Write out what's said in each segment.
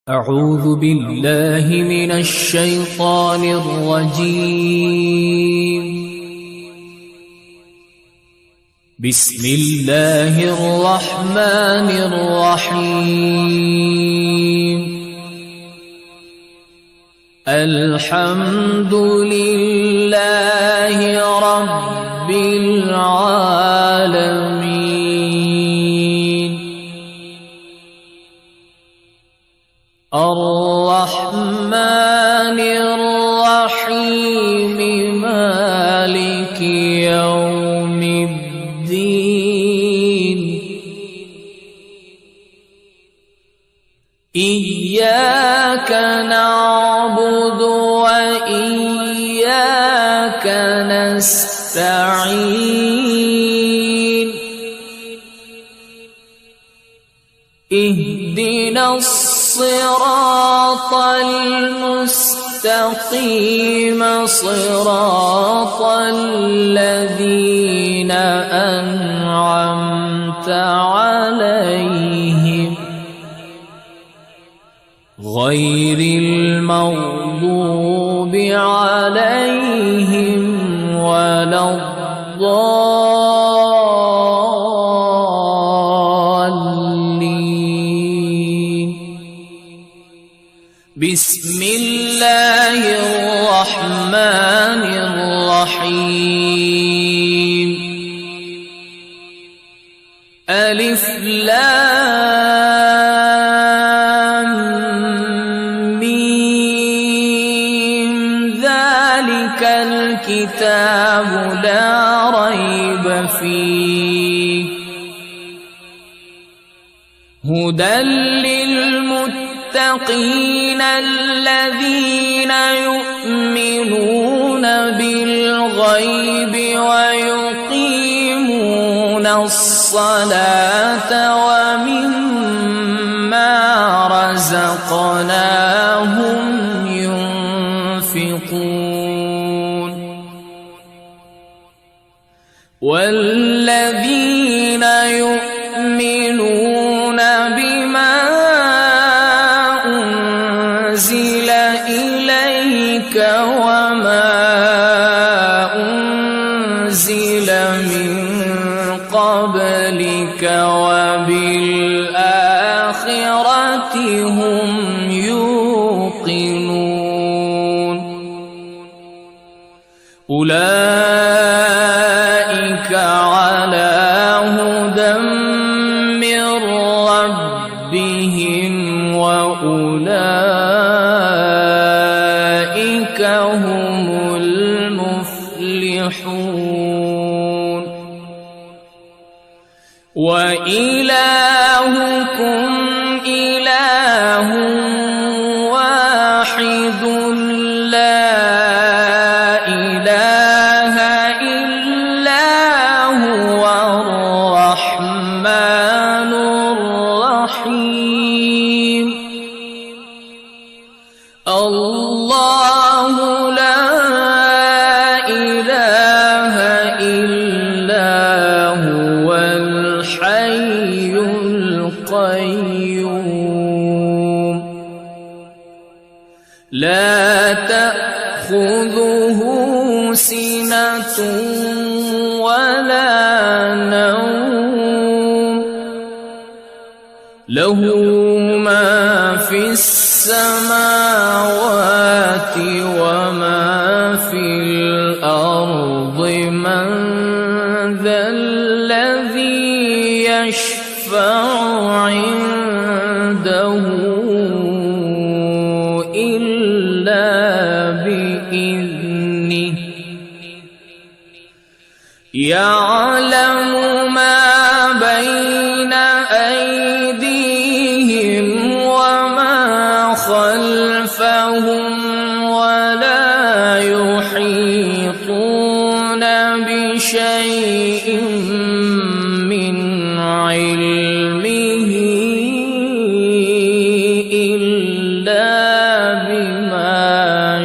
أعوذ بالله من الشيطان الرجيم. بسم الله الرحمن الرحيم. الحمد لله رب العالمين. الرحمن الرحيم مالك يوم الدين. إياك نعبد وإياك نستعين. اهدنا الصراط المستقيم صراط الذين أنعمت عليهم غير المغضوب عليهم ولا الضالين. بسم الله الرحمن الرحيم. ألف لام ميم. ذلك الكتاب لا ريب فيه هدى للمتقين الذين يؤمنون بالغيب ويقيمون الصلاة ومما رزقناهم ينفقون. والذين يؤمنون بما أنزل إليك وما أنزل من قبلك وبالآخرة هم يوقنون. أولئك على هدى من ربهم وأولئك هم المفلحون. وإلهكم إله واحد لا إله إلا هو الرحمن الرحيم. الله لا إله إلا هو الحي القيوم. لا تأخذه سنة ولا نوم. له ما في السماوات وما في الأرض. من ذا الذي يشفع عنده إلا بإذنه. يعلم ما بين أيديهم وما خلفهم ولا يحيطون بشيء من علمه إلا بما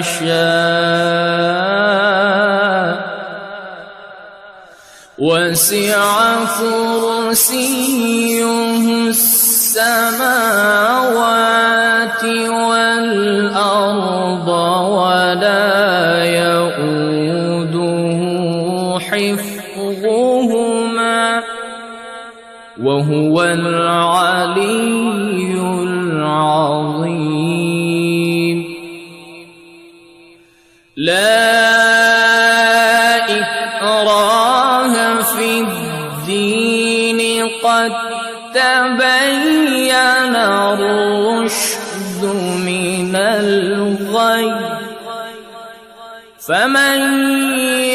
شاء. وسع كرسيه السماوات والأرض ولا يؤوده حفظهما وهو العلي العظيم. لا إكراه في الدين قد تبين الرشد من الغي فمن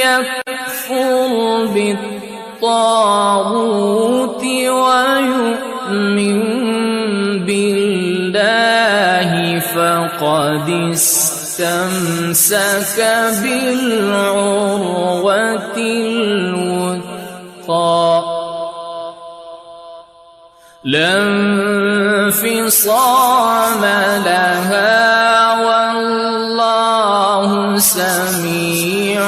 يكفر بالطاغوت ويؤمن بالله فقد استمسك بالعروة الوثقى لا انفصام لها والله سميع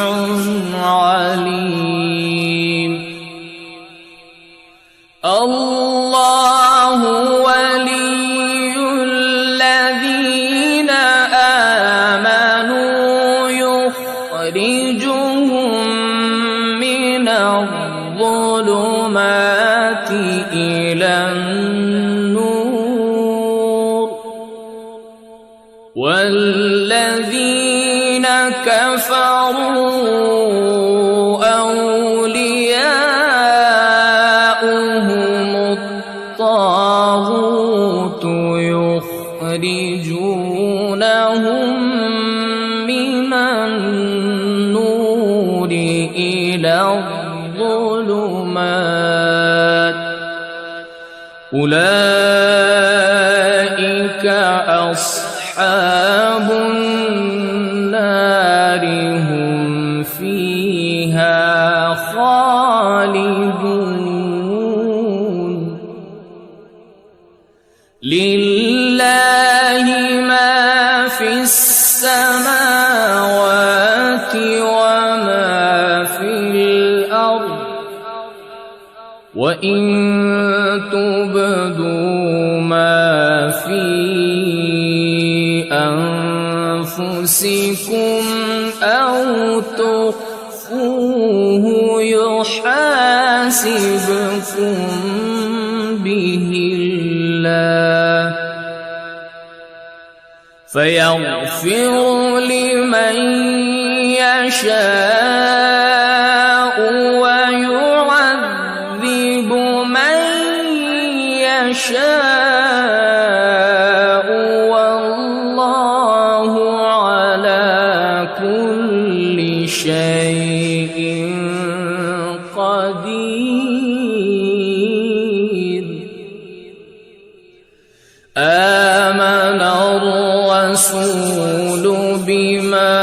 عليم. الله ولي الذين آمنوا يخرجهم من الظلمات إلى النور والذين كفروا أولياؤهم الطاغوت يخرجونهم من النور إلى الظلمات أولئك أصحاب النار هم فيها خالدون. لله ما في السماوات وما في الأرض وإن تبدوا ما في أنفسكم أو تخفوه يحاسبكم به الله فيغفر لمن يشاء ويعذب من يشاء والله على كل شيء قدير. آمن الرسول بما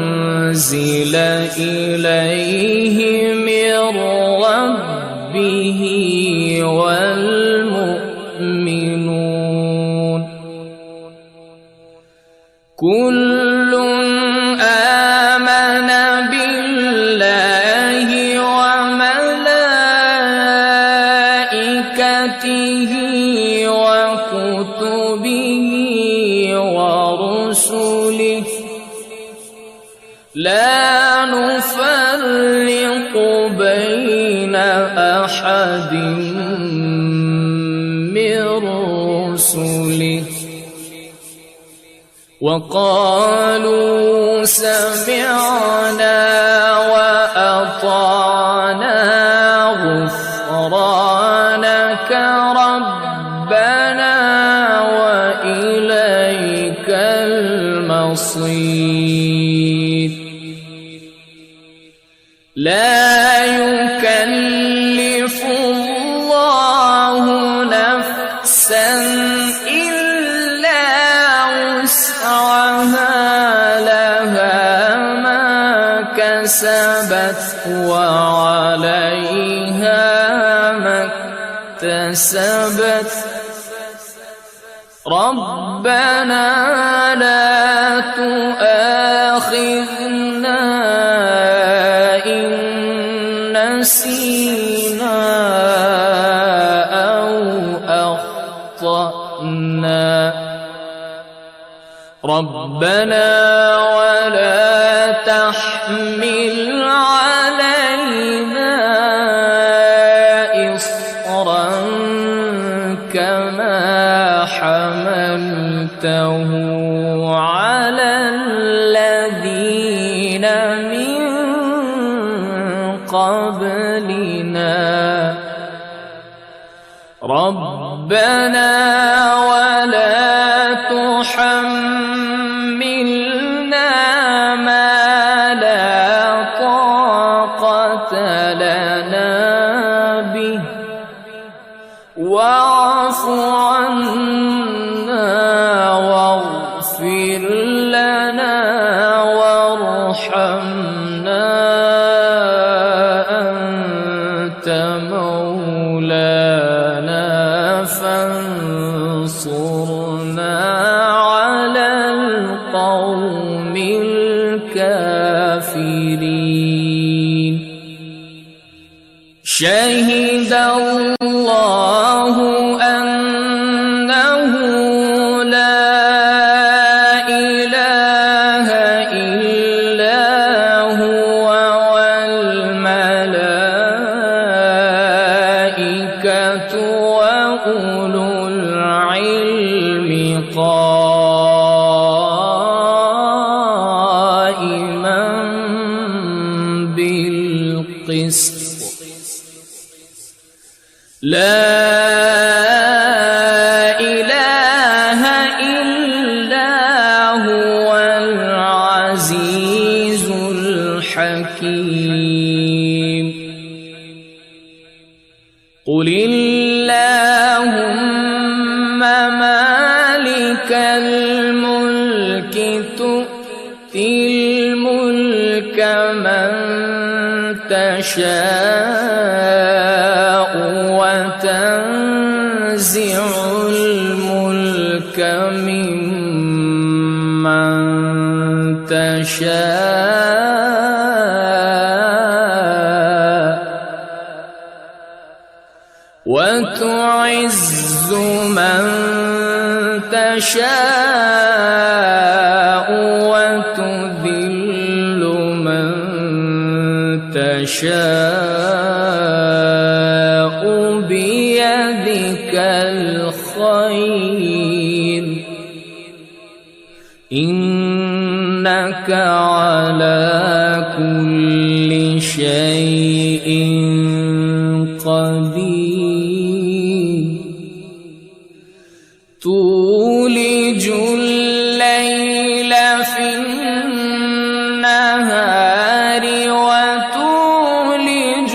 أنزل إليه من ربه والمؤمنون كل آمن بالله وملائكته وكتبه ورسله لا نفرق بين أحد من رسله وقالوا سمعنا وأطعنا غفرانك ربنا وإليك المصير. لا يكلف الله نفسا إلا وسعها لها ما كسبت وعليها ما اكتسبت ربنا لا تؤاخذنا إن نسينا أو أخطأنا أخطأنا ربنا ولا تحمل علينا إصرا كما حملته على الذين من قبلنا ربنا ولا تحملنا ما لا طاقة لنا به واعف عنا واغفر لنا وارحمنا أنت مولانا فانصرنا على القوم الكافرين شهد الله أنه لا إله إلا هو والملائكة وأولو العلم قائما بالقسط لا إله إلا هو العزيز الحكيم قل اللهم مالك الملك تؤتي الملك من تشاء وتنزع الملك ممن تشاء وتعز من تشاء وتذل من تشاء بيدك الخير إنك على كل شيء قدير تولج الليل في النهار وتولج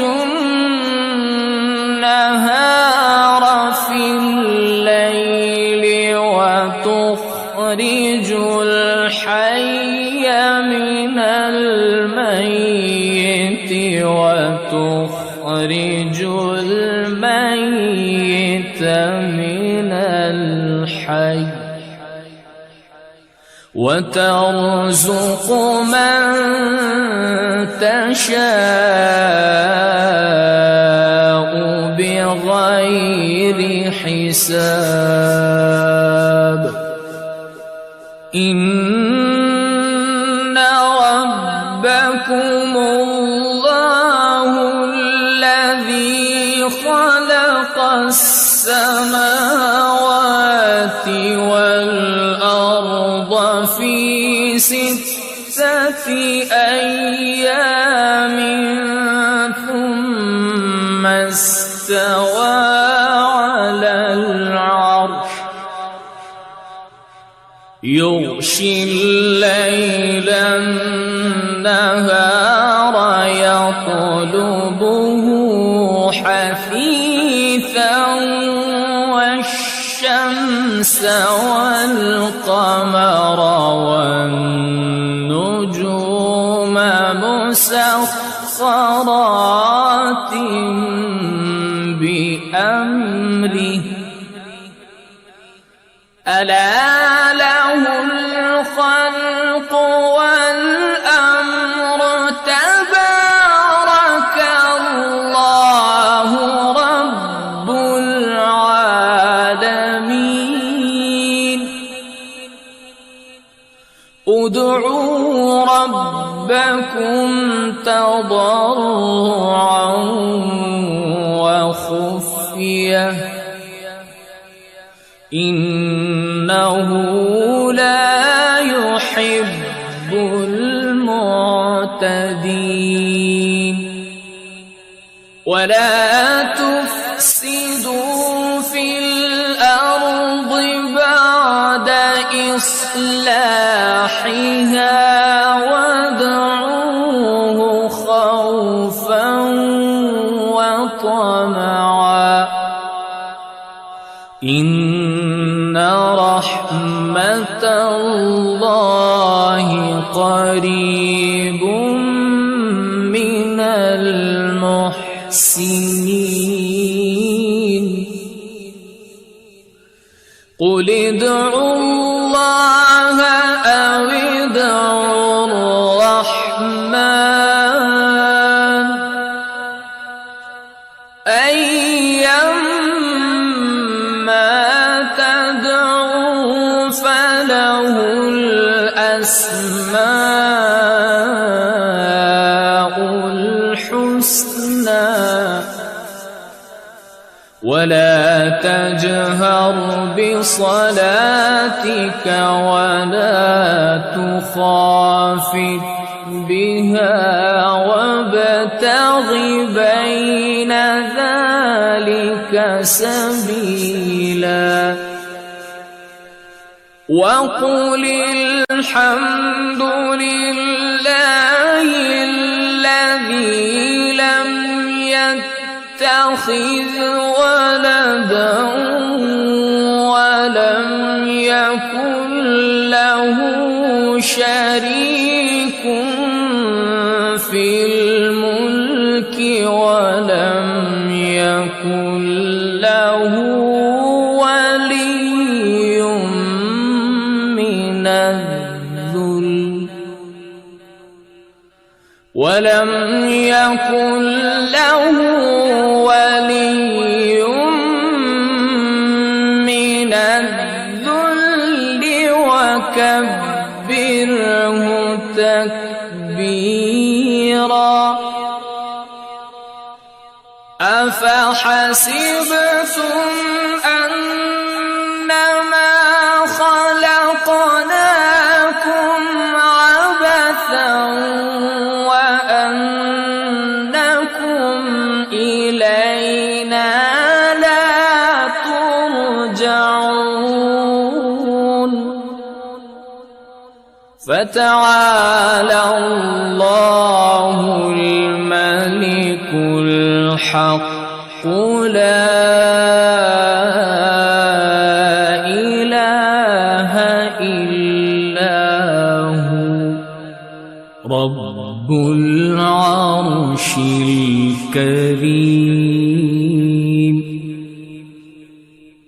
النهار في الليل وتخرج الحي من الميت وتخرج الميت من الحي وترزق من تشاء بغير حساب إن ربكم الله الذي خلق السماوات والأرض في 6 أيام ثم استوى على العرش يغشي الليل النهار يطلبه حثيثا والشمس والقمر والنجوم مسخرات بأمره ألا له الخلق والأمر تبارك الله رب العالمين ادعوا ربكم تضرعا وخفية إنه لا يحب المعتدين ولا تفسدوا في الأرض بعد إصلاحها وادعوه خوفا وطمعا إن رحمة الله قريب من المحسنين قل ادعوا الله أو ادعوا الرحمن أيما تدعوا فله الأسماء الحسنى ولا تجهر بصلاتك ولا تخافت بها وابتغ بين ذلك سبيلا وقل الحمد لله الذي لم يتخذ ولدا ولم يكن له شريك في الملك ولم يكن له ولي من الذل ولم يكن له ولي من الذل وكبره تكبيرا أفحسبتم أنما خلقناكم عبثا وأنكم إلينا لا ترجعون فتعالى الله الملك الحق لا إله إلا هو رب العرش الكريم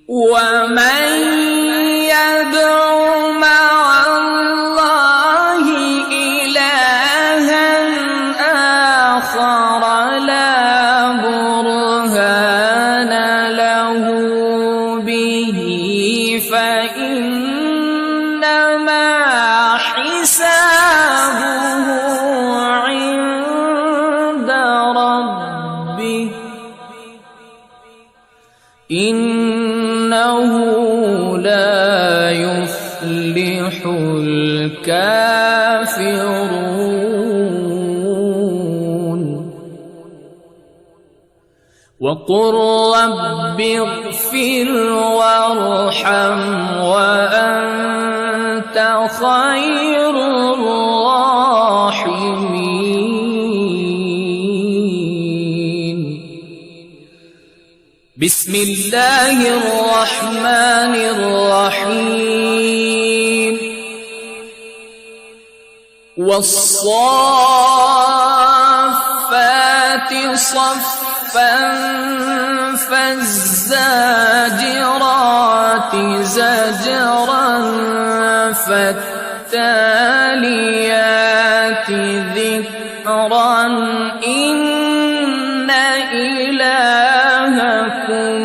ومن يدع مع الله إلها آخر لا برهان له به فإنما حسابه عند ربه إنه لا يفلح الكافرون وقل رب اغفر وارحم وأنت خير الراحمين بسم الله الرحمن الرحيم والصافات صفا فالزاجرات زجرا فالتاليات ذكرا إن إلهكم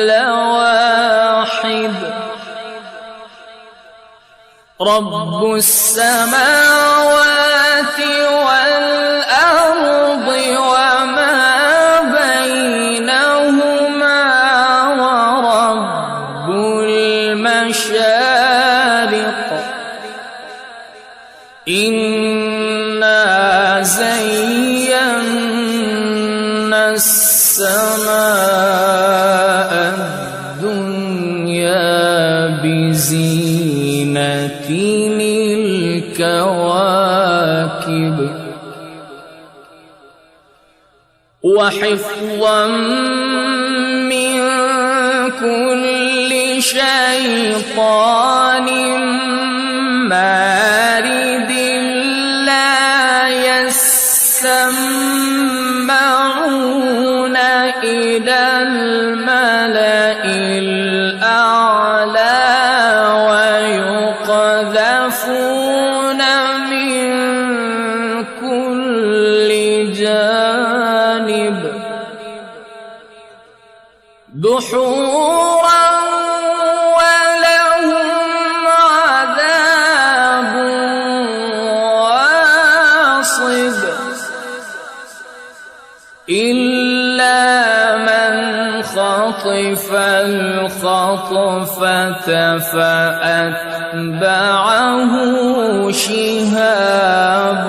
لواحد رب السماوات والأرض وما بينهما ورب المشارق إنا زينا السماء الدنيا بزينة الكواكب وحفظا من كل شيطان مارد لا يسمعون إلى الملأ الأعلى ويقذفون من كل جانب دحورا ولهم عذاب واصب إلا من خطف الخطفة فأتبعه شهاب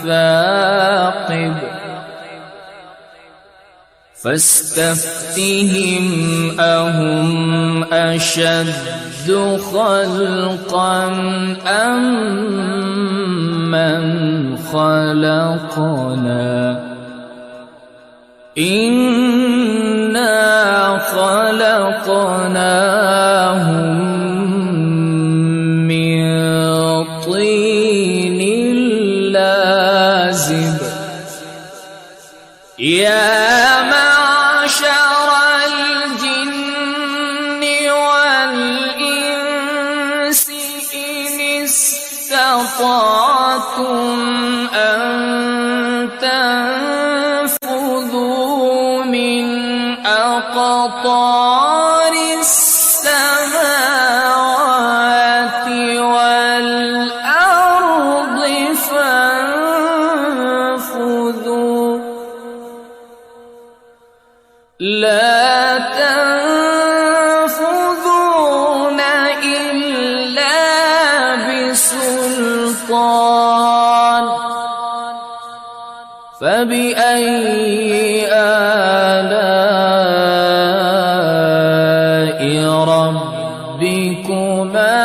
ثاقب فاستفتهم أهم أشد خلقا أم من خلقنا إنا خلقناهم من طين لازب يا معشر الجن والإنس إن استطعتم أن تنفذوا من أقطار السماوات والأرض فانفذوا لا تنفذون إلا بسلطان فبأي آلاء ربكما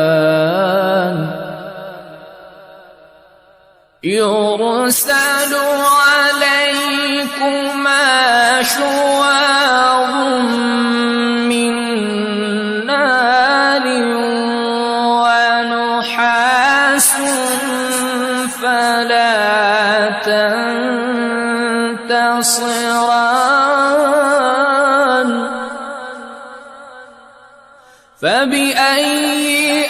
تكذبان يرسل عليكما شواظ من نار ونحاس فلا تنتصران فبأي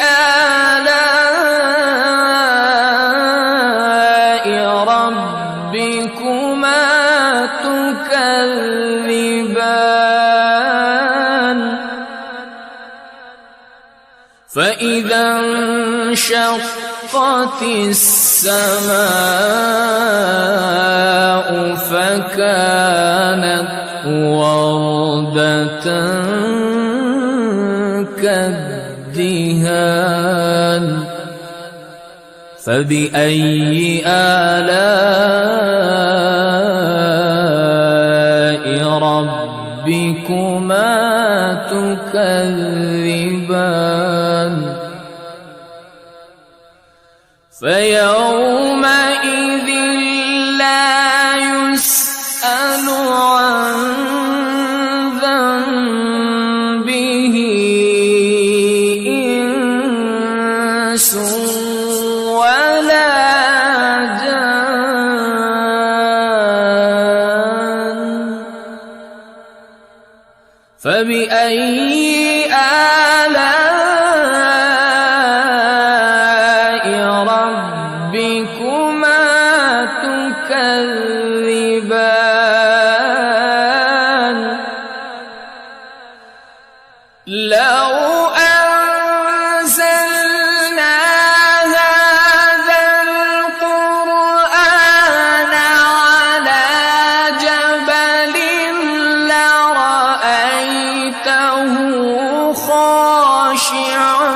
آلاء ربكما تكذبان فإذا انشقت السماء فكانت وردة كالدهان فبأي آلاء ربكما تكذبان فيومئذ لا يسأل عن ذنبه إنس ولا جان فبأي آلاء ربكما تكذبان لو أنزلنا هذا القرآن على جبل لرأيته خاشعا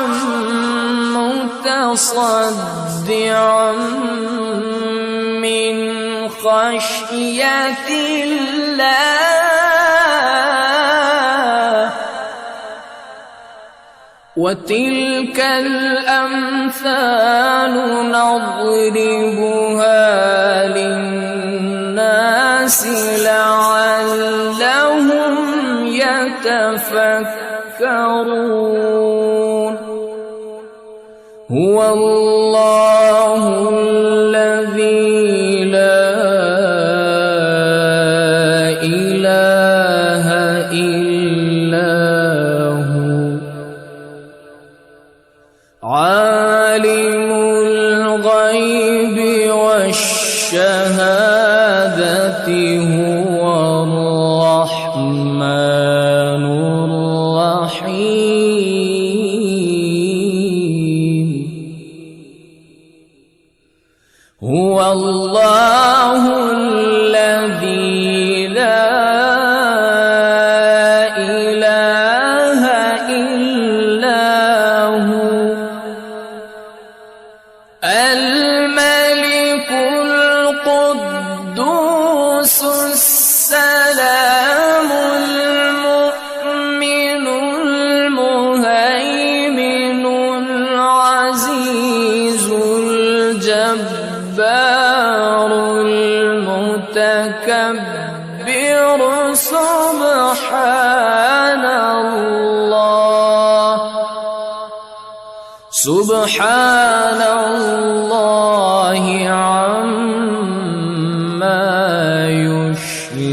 متصدعا من خشية الله. وتلك الأمثال نضربها للناس لعلهم يتفكرون. هو الله الذي لا إله إلا هو عالم الغيب والشهادة هو الرحمن الرحيم. هو الله الذي لا إله إلا هو الملك القدوس السلام المؤمن المهيمن العزيز الجبار المتكبر. سبحان الله سبحان الله عما يشركون.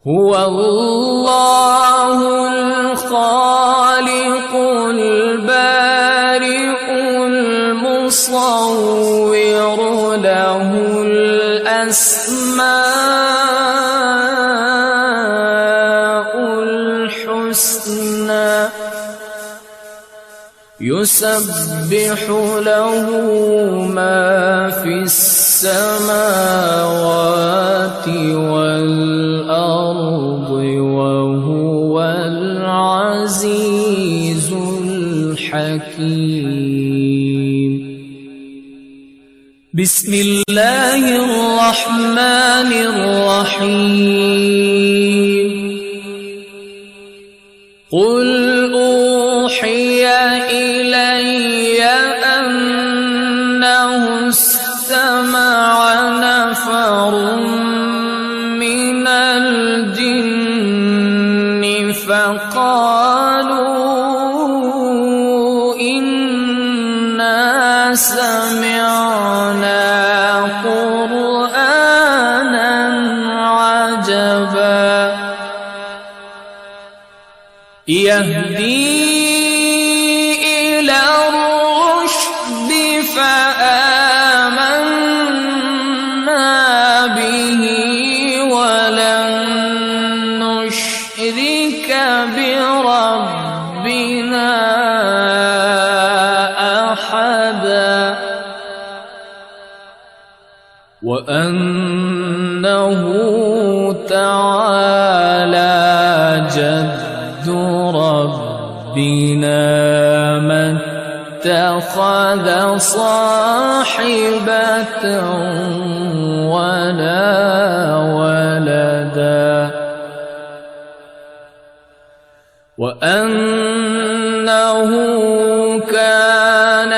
هو الله الخالق البارئ المصور له الأسماء الحسنى يسبح له ما في السماوات والأرض وهو العزيز الحكيم. بسم الله الرحمن الرحيم. قل أوحي إلي أنه استمع نفر من الجن فقالوا إنا سمعنا قرآنا عجبا يهدي إلى الرشد فآمنا به ولن نشرك بربنا أحدا وأنه تعالى جد ربنا ما اتخذ صاحبة ولا ولدا وأنه كان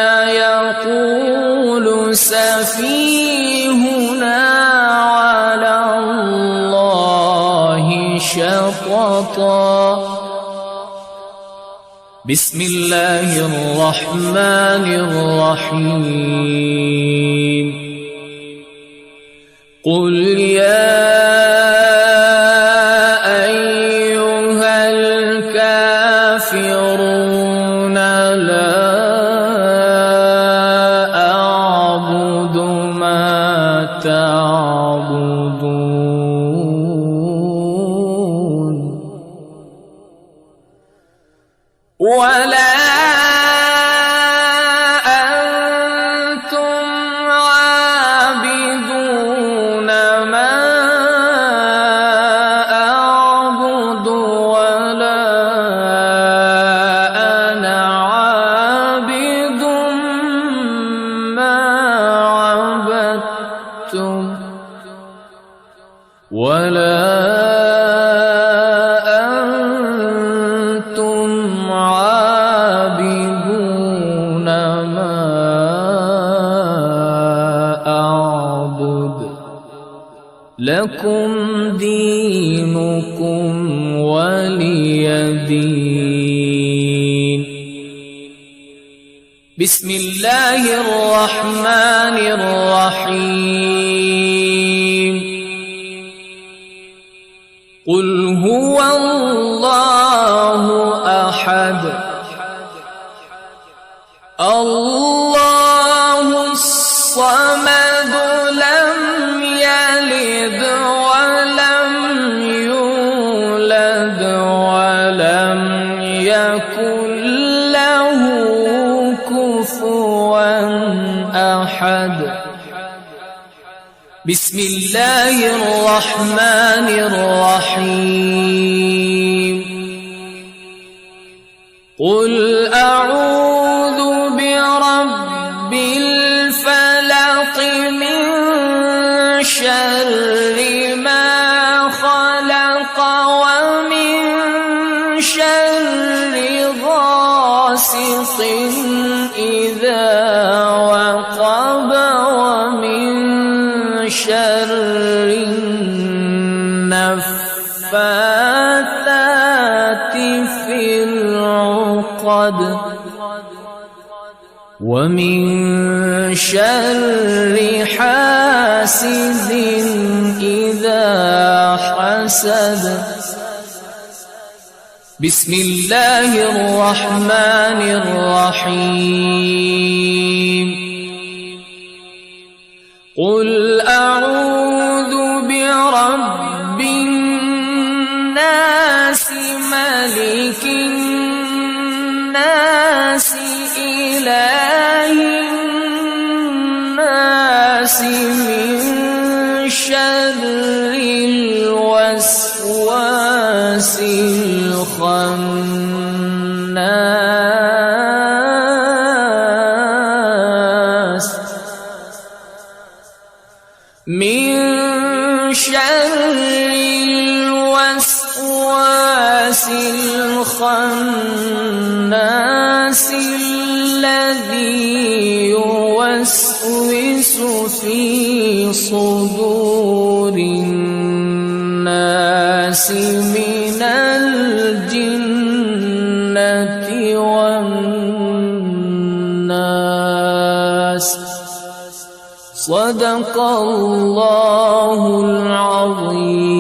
يقول سفيهنا على الله شططا. بسم الله الرحمن الرحيم. قل يا أيها الكافرون لا أعبد ما تعبدون ولا أنتم عابدون ما أعبد لكم دينكم ولي دين. بسم الله الرحمن الرحيم. قل هو الله أحد الله الصمد لم يلد ولم يولد ولم يكن له كفوا أحد. بسم الله الرحمن الرحيم. قل أعوذ برب الفلق من شر ما خلق ومن شر غاسق إذا وقب ومن شر النفاثات في العقد ومن شر حاسد إذا حسد. بسم الله الرحمن الرحيم. قل أعوذ برب الناس ملك الناس إله الناس من شر الوسواس الخناس من شر الوسواس الخناس الذي يوسوس في صدور الناس من الجنة والناس. صدق الله العظيم.